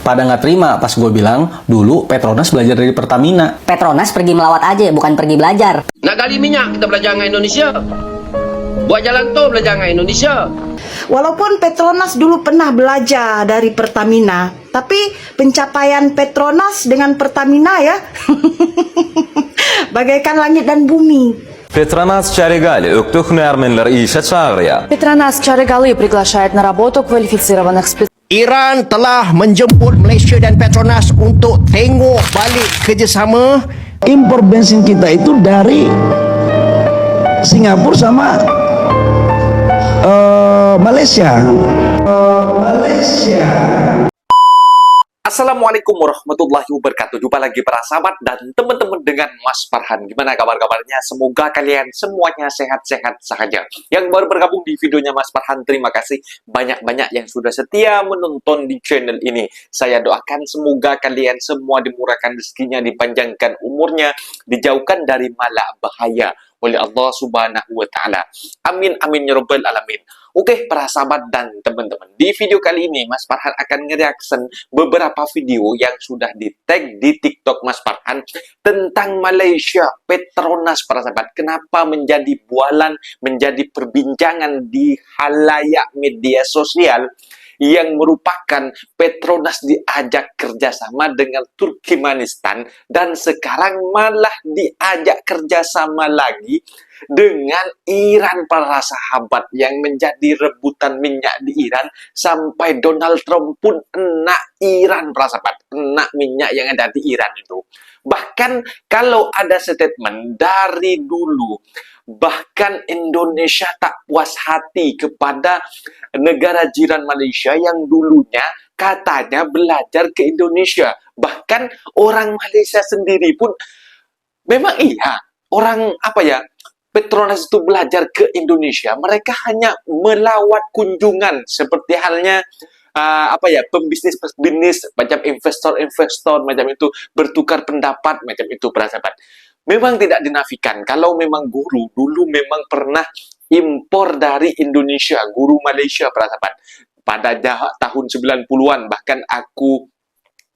pada nggak terima pas gue bilang dulu Petronas belajar dari Pertamina. Petronas pergi melawat aja, bukan pergi belajar. Nak gali minyak kita belajar dengan Indonesia. Buat jalan tol belajar dengan Indonesia. Walaupun Petronas dulu pernah belajar dari Pertamina, tapi pencapaian Petronas dengan Pertamina ya bagaikan langit dan bumi. Petronas Чарегали Уктухну Арменлер ищет Шагрия. Petronas Чарегалы приглашает на работу квалифицированных специалистов. Iran telah menjemput Malaysia dan Petronas untuk tengok balik kerjasama. Impor bensin kita itu dari Singapura sama Malaysia. Assalamualaikum warahmatullahi wabarakatuh. Jumpa lagi para sahabat dan teman-teman dengan Mas Farhan. Gimana kabar-kabarnya? Semoga kalian semuanya sehat-sehat saja. Yang baru bergabung di videonya Mas Farhan, terima kasih banyak-banyak yang sudah setia menonton di channel ini. Saya doakan semoga kalian semua dimurahkan rezekinya, dipanjangkan umurnya, dijauhkan dari malak bahaya oleh Allah Subhanahu wa Ta'ala. Amin amin ya rabbal alamin. Oke, para sahabat dan teman-teman, di video kali ini Mas Farhan akan nge-reaction beberapa video yang sudah di-tag di TikTok Mas Farhan tentang Malaysia Petronas, para sahabat. Kenapa menjadi bualan, menjadi perbincangan di halayak media sosial yang merupakan Petronas diajak kerjasama dengan Turkmenistan dan sekarang malah diajak kerjasama lagi dengan Iran, para sahabat, yang menjadi rebutan minyak di Iran sampai Donald Trump pun enak Iran, para sahabat, enak minyak yang ada di Iran itu. Bahkan kalau ada statement dari dulu, bahkan Indonesia tak puas hati kepada negara jiran Malaysia yang dulunya katanya belajar ke Indonesia. Bahkan orang Malaysia sendiri pun memang iya, orang Petronas itu belajar ke Indonesia. Mereka hanya melawat kunjungan seperti halnya pembisnis-pembisnis, macam investor-investor macam itu, bertukar pendapat macam itu, para sahabat. Memang tidak dinafikan kalau memang guru dulu memang pernah impor dari Indonesia, guru Malaysia, para sahabat. Pada tahun 90-an bahkan aku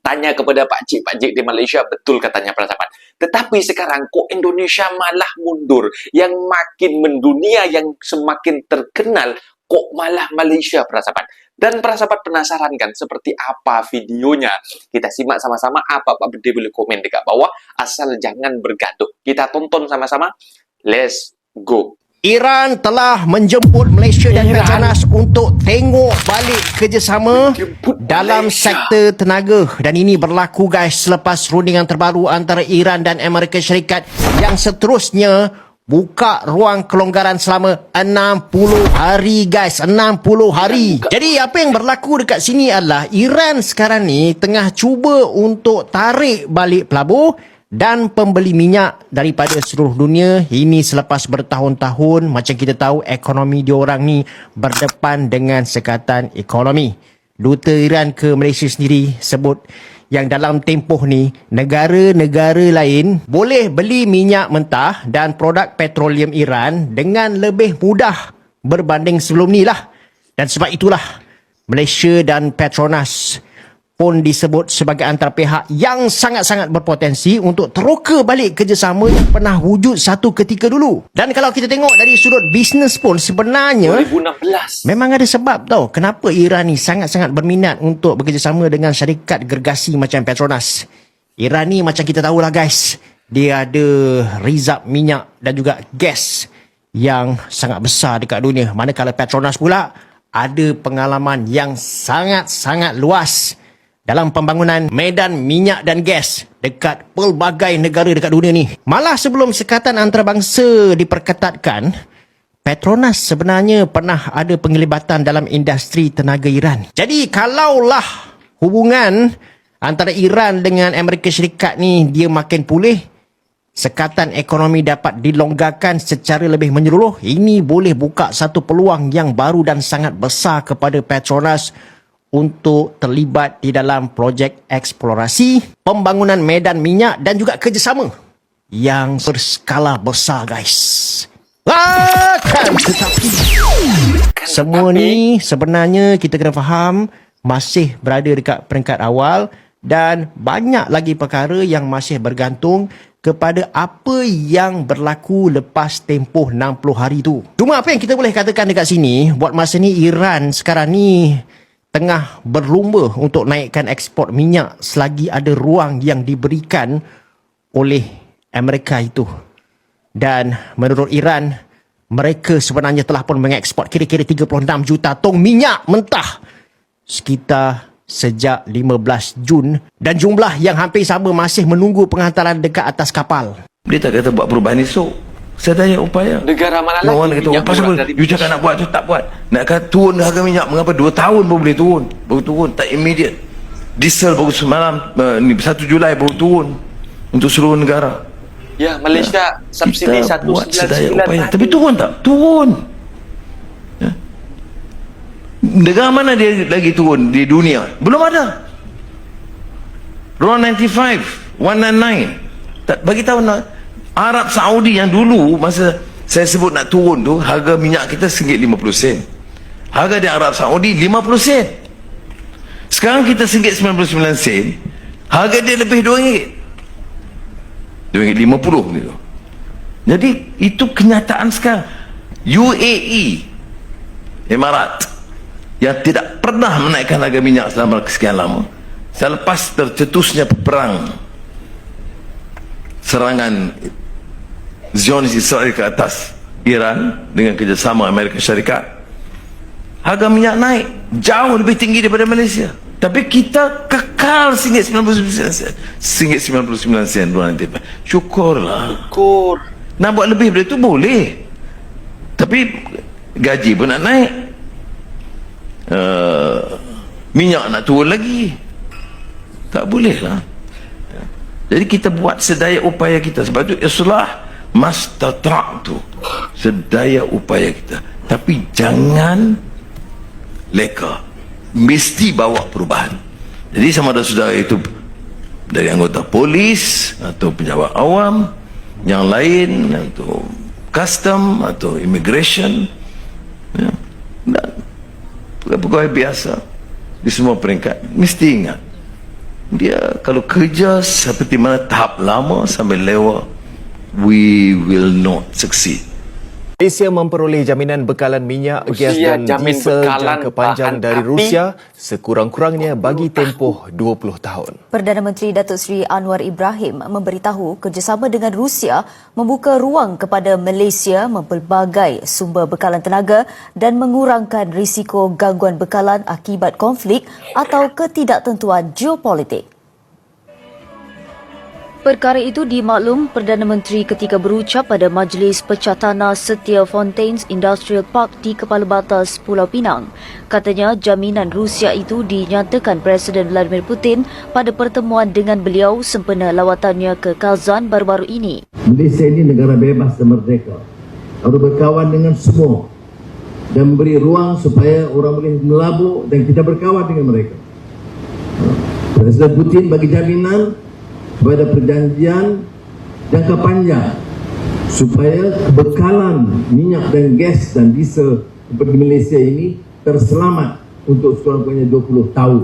tanya kepada Pak Cik di Malaysia, betul katanya, para sahabat. Tetapi sekarang kok Indonesia malah mundur, yang makin mendunia, yang semakin terkenal kok malah Malaysia, para sahabat. Dan para sahabat penasaran kan seperti apa videonya? Kita simak sama-sama. Apa-apa dia boleh komen dekat bawah, asal jangan bergaduh. Kita tonton sama-sama. Let's go. Iran telah menjemput Malaysia dan Petronas untuk tengok balik kerjasama dalam sektor tenaga. Dan ini berlaku guys selepas rundingan terbaru antara Iran dan Amerika Syarikat yang seterusnya buka ruang kelonggaran selama 60 hari guys, 60 hari. Jadi apa yang berlaku dekat sini adalah Iran sekarang ni tengah cuba untuk tarik balik pelabur dan pembeli minyak daripada seluruh dunia. Ini selepas bertahun-tahun, macam kita tahu ekonomi diorang ni berdepan dengan sekatan ekonomi. Duta Iran ke Malaysia sendiri sebut yang dalam tempoh ni negara-negara lain boleh beli minyak mentah dan produk petroleum Iran dengan lebih mudah berbanding sebelum ni lah. Dan sebab itulah Malaysia dan Petronas pun disebut sebagai antara pihak yang sangat-sangat berpotensi untuk teroka balik kerjasama yang pernah wujud satu ketika dulu. Dan kalau kita tengok dari sudut bisnes pun sebenarnya 2016 memang ada sebab tau kenapa Iran ni sangat-sangat berminat untuk bekerjasama dengan syarikat gergasi macam Petronas. Iran ni macam kita tahulah guys, dia ada rizab minyak dan juga gas yang sangat besar dekat dunia. Manakala Petronas pula ada pengalaman yang sangat-sangat luas dalam pembangunan medan minyak dan gas dekat pelbagai negara dekat dunia ni. Malah sebelum sekatan antarabangsa diperketatkan, Petronas sebenarnya pernah ada penglibatan dalam industri tenaga Iran. Jadi kalaulah hubungan antara Iran dengan Amerika Syarikat ni dia makin pulih, sekatan ekonomi dapat dilonggarkan secara lebih menyeluruh, ini boleh buka satu peluang yang baru dan sangat besar kepada Petronas untuk terlibat di dalam projek eksplorasi, pembangunan medan minyak dan juga kerjasama yang berskala besar guys. Tetapi semua ni sebenarnya kita kena faham masih berada dekat peringkat awal dan banyak lagi perkara yang masih bergantung kepada apa yang berlaku lepas tempoh 60 hari tu. Cuma apa yang kita boleh katakan dekat sini, buat masa ni Iran sekarang ni tengah berlumba untuk naikkan ekspor minyak selagi ada ruang yang diberikan oleh Amerika itu. Dan menurut Iran, mereka sebenarnya telah pun mengekspor kira-kira 36 juta tong minyak mentah sekitar sejak 15 Jun dan jumlah yang hampir sama masih menunggu penghantaran dekat atas kapal. Dia tak kata buat perubahan esok. Sedaya upaya. Negara mana Orang lagi kata, yang pasal murah apa? dari You cakap nak buat tu tak buat. Nak kata turun harga minyak. Mengapa 2 tahun baru boleh turun? Baru turun. Tak immediate. Diesel baru semalam, 1 Julai baru turun. Untuk seluruh negara. Ya, Malaysia subsidi Kita buat 199 sedaya upaya. tadi. Tapi turun tak? Turun. Ya. Negara mana dia lagi turun di dunia? Belum ada. Round 95, 199. Tak, bagi tahu nak. Arab Saudi yang dulu masa saya sebut nak turun tu, harga minyak kita RM1.50. Harga di Arab Saudi 50 sen. Sekarang kita RM1.99. Harga dia lebih RM2. RM2.50 gitu. Jadi itu kenyataan sekarang. UAE, Emirat, yang tidak pernah menaikkan harga minyak selama sekian lama, selepas tercetusnya perang serangan Zionis Israel ke atas Iran dengan kerjasama Amerika Syarikat, harga minyak naik jauh lebih tinggi daripada Malaysia. Tapi kita kekal RM1.99. RM1.99 syukurlah. Syukur. Nak buat lebih dari itu boleh. Tapi gaji pun nak naik. Minyak nak turun lagi. Tak boleh lah. Jadi kita buat sedaya upaya kita. Sebab itu islah mastata'tu. Sedaya upaya kita. Tapi jangan leka. Mesti bawa perubahan. Jadi sama ada saudara itu dari anggota polis atau pejabat awam, yang lain atau custom atau immigration, ya, dan pegawai biasa di semua peringkat, mesti ingat dia kalau kerja seperti mana tahap lama sampai lewa, we will not succeed. Malaysia memperoleh jaminan bekalan minyak, gas dan diesel jangka panjang dari Rusia sekurang-kurangnya bagi tempoh 20 tahun. Perdana Menteri Datuk Seri Anwar Ibrahim memberitahu kerjasama dengan Rusia membuka ruang kepada Malaysia mempelbagai sumber bekalan tenaga dan mengurangkan risiko gangguan bekalan akibat konflik atau ketidaktentuan geopolitik. Perkara itu dimaklum Perdana Menteri ketika berucap pada Majlis Pecah Tanah Setia Fontaines Industrial Park di Kepala Batas Pulau Pinang. Katanya jaminan Rusia itu dinyatakan Presiden Vladimir Putin pada pertemuan dengan beliau sempena lawatannya ke Kazan baru-baru ini. Malaysia ini negara bebas dan merdeka, harus berkawan dengan semua dan memberi ruang supaya orang boleh melabur dan kita berkawan dengan mereka. Presiden Putin bagi jaminan pada perjanjian jangka panjang supaya bekalan minyak dan gas dan diesel di Malaysia ini terselamat untuk sekurang-kurangnya 20 tahun.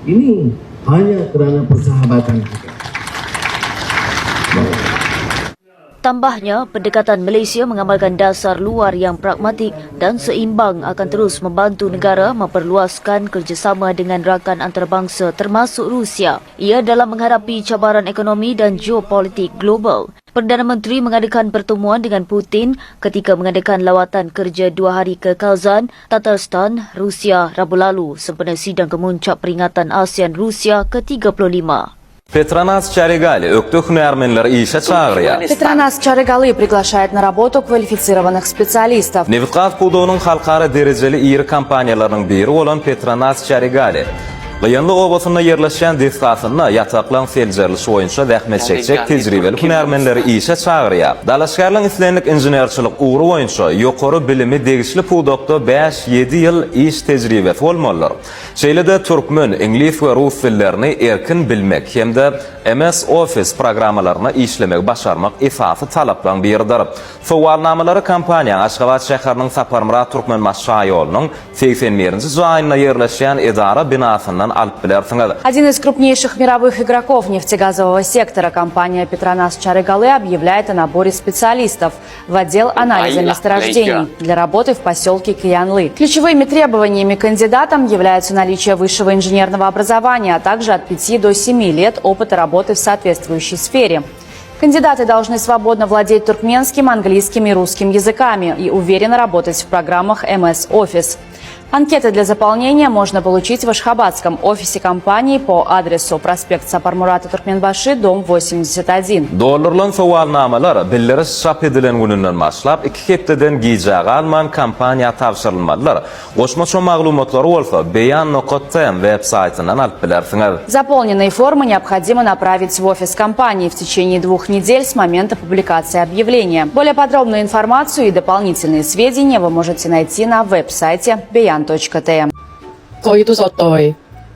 Ini hanya kerana persahabatan kita. Tambahnya, pendekatan Malaysia mengamalkan dasar luar yang pragmatik dan seimbang akan terus membantu negara memperluaskan kerjasama dengan rakan antarabangsa termasuk Rusia. Ia dalam menghadapi cabaran ekonomi dan geopolitik global. Perdana Menteri mengadakan pertemuan dengan Putin ketika mengadakan lawatan kerja 2 hari ke Kazan, Tatarstan, Rusia Rabu lalu sempena sidang kemuncak peringatan ASEAN-Rusia ke-35. Petronas Чарегали Уктухны Арменлер ищет шагрия. Petronas Чарегали приглашает на работу квалифицированных специалистов. Neftkaz Kudo'nun xalqaro derajali iri kompaniyalarining biri olan Petronas Чарегали Qiyanlı obasında yerleşen dehqasını yataklan selcerlisi oyuncu zahmet çekecek tecrübeli hünermenleri işe çağırıyor. Dalaşkarlığın islenlik injenerçilik uğru oyuncu yukarı bilimi degişli pudokta 5-7 yıl iş tecrübesi olmalılar. Şeylede Türkmen, İngiliz ve Rus dillerini erkin bilmek hem de MS Office programmalarını işlemek, başarmak esası talaplan biridir. Soğalnamaları kampanya Aşgabat şehrinin Saparmırat Türkmen Maşşay yolunun 81-ci zayınına yerleşen idara binasından alıp bilersiniz. Один из крупнейших мировых игроков нефтегазового сектора, компания Petronas Чарыгалы, объявляет о наборе специалистов в отдел анализа месторождений для работы в поселке Киянлы. Ключевыми требованиями кандидатам являются наличие высшего инженерного образования, а также от 5 до 7 лет опыта работы в соответствующей сфере. Кандидаты должны свободно владеть туркменским, английским и русским языками и уверенно работать в программах MS Office. Анкеты для заполнения можно получить в Ашхабадском офисе компании по адресу проспект Сапармурата Туркменбаши, дом 81. Dolarlan soğalnamalar bildiriş çap edilen gününden başlap 2 hepteden gijağı alman kampanya tavsırılmalılar. Qoşmaça maglumatları olsa beyan.tm web-saytından alıp bilersiniz. Заполненные формы необходимо направить в офис компании в течение 2 недель с момента публикации объявления. Более подробную информацию и дополнительные сведения вы можете найти на веб-сайте beyan.tm. Kok itu sotoy,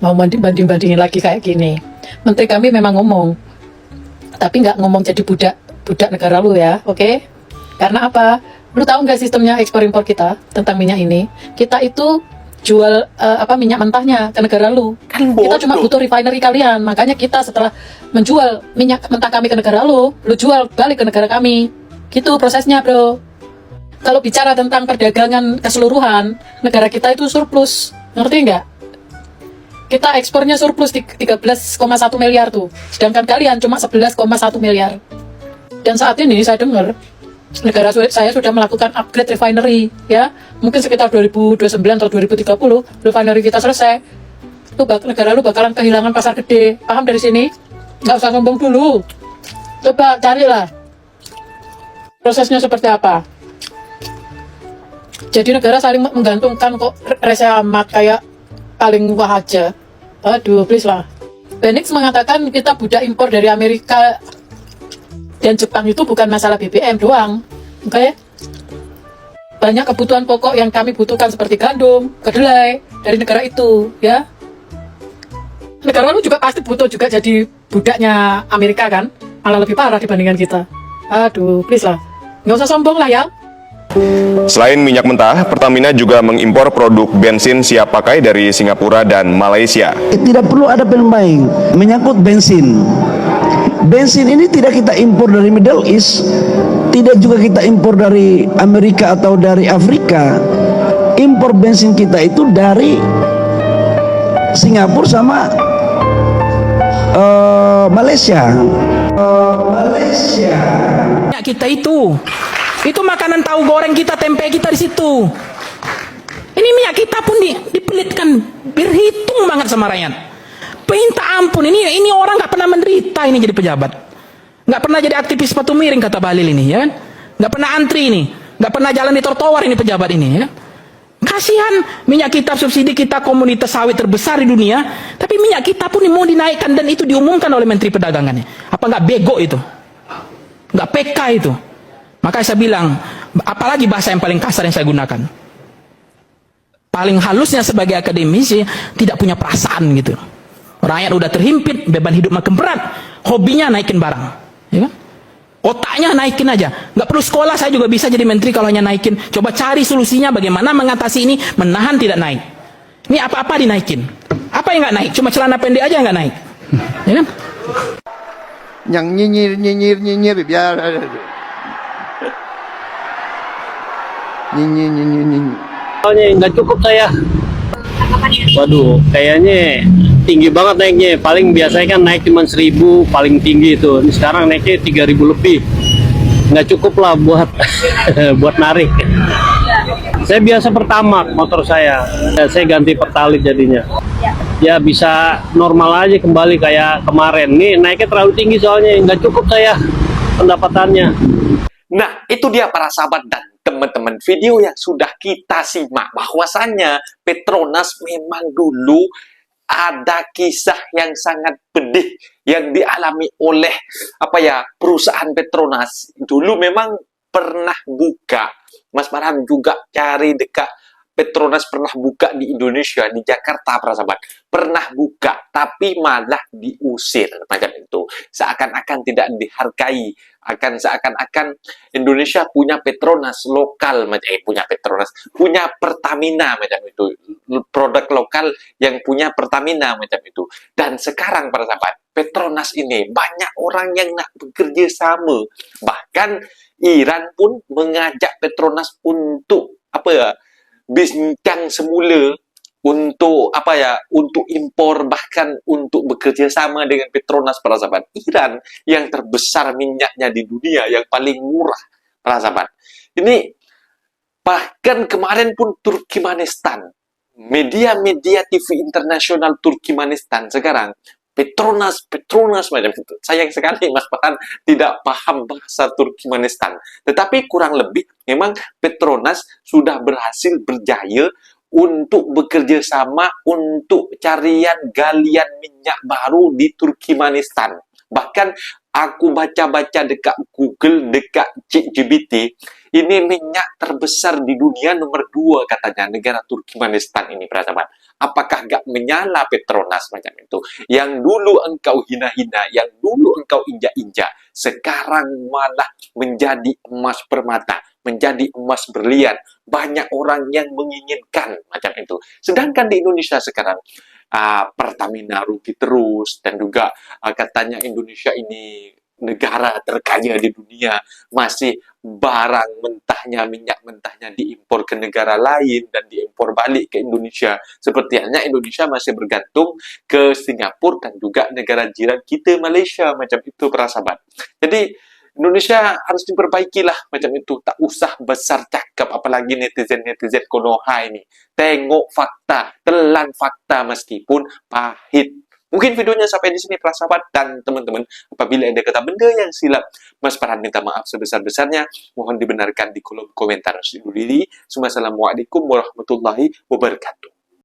mau banding-bandingin lagi kayak gini. Menteri kami memang ngomong, tapi nggak ngomong jadi budak negara lu ya, oke? Karena apa? Lu tahu nggak sistemnya ekspor impor kita tentang minyak ini? Kita itu jual minyak mentahnya ke negara lu. Kita cuma butuh refinery kalian, makanya kita setelah menjual minyak mentah kami ke negara lu jual balik ke negara kami. Gitu prosesnya, bro. Kalau bicara tentang perdagangan keseluruhan, negara kita itu surplus, ngerti nggak? Kita ekspornya surplus 13,1 miliar tuh, sedangkan kalian cuma 11,1 miliar. Dan saat ini saya dengar, negara saya sudah melakukan upgrade refinery, ya, mungkin sekitar 2029 atau 2030 refinery kita selesai. Negara lu bakalan kehilangan pasar gede, paham dari sini? Nggak usah ngomong dulu, coba carilah prosesnya seperti apa. Jadi negara saling menggantungkan kok rese amat kayak paling wah aja. Aduh, please lah. Benix mengatakan kita budak impor dari Amerika dan Jepang itu bukan masalah BBM doang. Oke? Banyak kebutuhan pokok yang kami butuhkan seperti gandum, kedelai dari negara itu, ya. Negara lu juga pasti butuh juga jadi budaknya Amerika kan? Malah lebih parah dibandingkan kita. Aduh, please lah. Nggak usah sombong lah ya. Selain minyak mentah, Pertamina juga mengimpor produk bensin siap pakai dari Singapura dan Malaysia. Tidak perlu ada pemain menyangkut bensin. Bensin ini tidak kita impor dari Middle East, tidak juga kita impor dari Amerika atau dari Afrika. Impor bensin kita itu dari Singapura sama Malaysia. Minyak kita itu makanan tahu goreng kita, tempe kita di situ. Ini minyak kita pun dipelitkan, berhitung banget sama rakyat. Minta ampun, ini orang nggak pernah menderita ini jadi pejabat, nggak pernah jadi aktivis sepatu miring kata Balil ini, ya kan? Nggak pernah antri ini, nggak pernah jalan di trotoar ini pejabat ini, ya. Kasihan, minyak kita, subsidi kita komoditas sawit terbesar di dunia, tapi minyak kita pun mau dinaikkan dan itu diumumkan oleh Menteri Perdagangannya. Apa nggak bego itu? Nggak PK itu? Makanya saya bilang, apalagi bahasa yang paling kasar yang saya gunakan. Paling halusnya sebagai akademisi, tidak punya perasaan gitu. Rakyat udah terhimpit, beban hidup makin berat, hobinya naikin barang. Ya kan? Otaknya naikin aja. Nggak perlu sekolah, saya juga bisa jadi menteri kalau hanya naikin. Coba cari solusinya bagaimana mengatasi ini, menahan tidak naik. Ini apa-apa dinaikin. Apa yang nggak naik? Cuma celana pendek aja nggak naik. Ya kan? Yang nyinyir biar Soalnya nggak cukup saya. Waduh, kayaknya tinggi banget naiknya. Paling biasanya kan naik cuma 1.000 paling tinggi itu. Ini sekarang naiknya 3.000 lebih. Nggak cukup lah buat buat narik. Saya biasa Pertamax motor saya. Saya ganti Pertalite jadinya. Ya bisa normal aja kembali kayak kemarin. Nih naiknya terlalu tinggi soalnya nggak cukup saya pendapatannya. Nah, itu dia para sahabat dan teman-teman video yang sudah kita simak bahwasannya Petronas memang dulu ada kisah yang sangat pedih yang dialami oleh perusahaan Petronas. Dulu memang pernah buka, Mas Farhan juga cari dekat Petronas pernah buka di Indonesia, di Jakarta, para sahabat. Pernah buka, tapi malah diusir. Macam itu. Seakan-akan tidak dihargai. Seakan-akan Indonesia punya Petronas lokal. Punya Pertamina, macam itu. Produk lokal yang punya Pertamina, macam itu. Dan sekarang, para sahabat, Petronas ini banyak orang yang nak bekerja sama. Bahkan Iran pun mengajak Petronas untuk bincang semula untuk untuk impor, bahkan untuk bekerja sama dengan Petronas, para sahabat. Iran yang terbesar minyaknya di dunia, yang paling murah, para sahabat. Ini bahkan kemarin pun Turkmenistan, media-media TV internasional Turkmenistan sekarang Petronas macam itu. Sayang sekali Mas Farhan tidak paham bahasa Turkmenistan. Tetapi kurang lebih memang Petronas sudah berhasil berjaya untuk bekerja sama untuk carian galian minyak baru di Turkmenistan. Bahkan aku baca-baca dekat Google, dekat ChatGPT, ini minyak terbesar di dunia nomor 2 katanya, negara Turkmenistan ini, para sahabat. Apakah gak menyala Petronas macam itu? Yang dulu engkau hina-hina, yang dulu engkau injak-injak, sekarang malah menjadi emas permata, menjadi emas berlian. Banyak orang yang menginginkan macam itu. Sedangkan di Indonesia sekarang, Pertamina rugi terus, dan juga katanya Indonesia ini negara terkaya di dunia, masih barang mentahnya, minyak mentahnya diimpor ke negara lain dan diimpor balik ke Indonesia. Seperti halnya Indonesia masih bergantung ke Singapura dan juga negara jiran kita, Malaysia, macam itu, para sahabat. Jadi Indonesia harus diperbaikilah macam itu. Tak usah besar cakap, apalagi netizen-netizen Konoha ini. Tengok fakta, telan fakta meskipun pahit. Mungkin videonya sampai di sini, para sahabat dan teman-teman. Apabila ada kata benda yang silap, Mas Farhan minta maaf sebesar-besarnya. Mohon dibenarkan di kolom komentar. Assalamualaikum warahmatullahi wabarakatuh.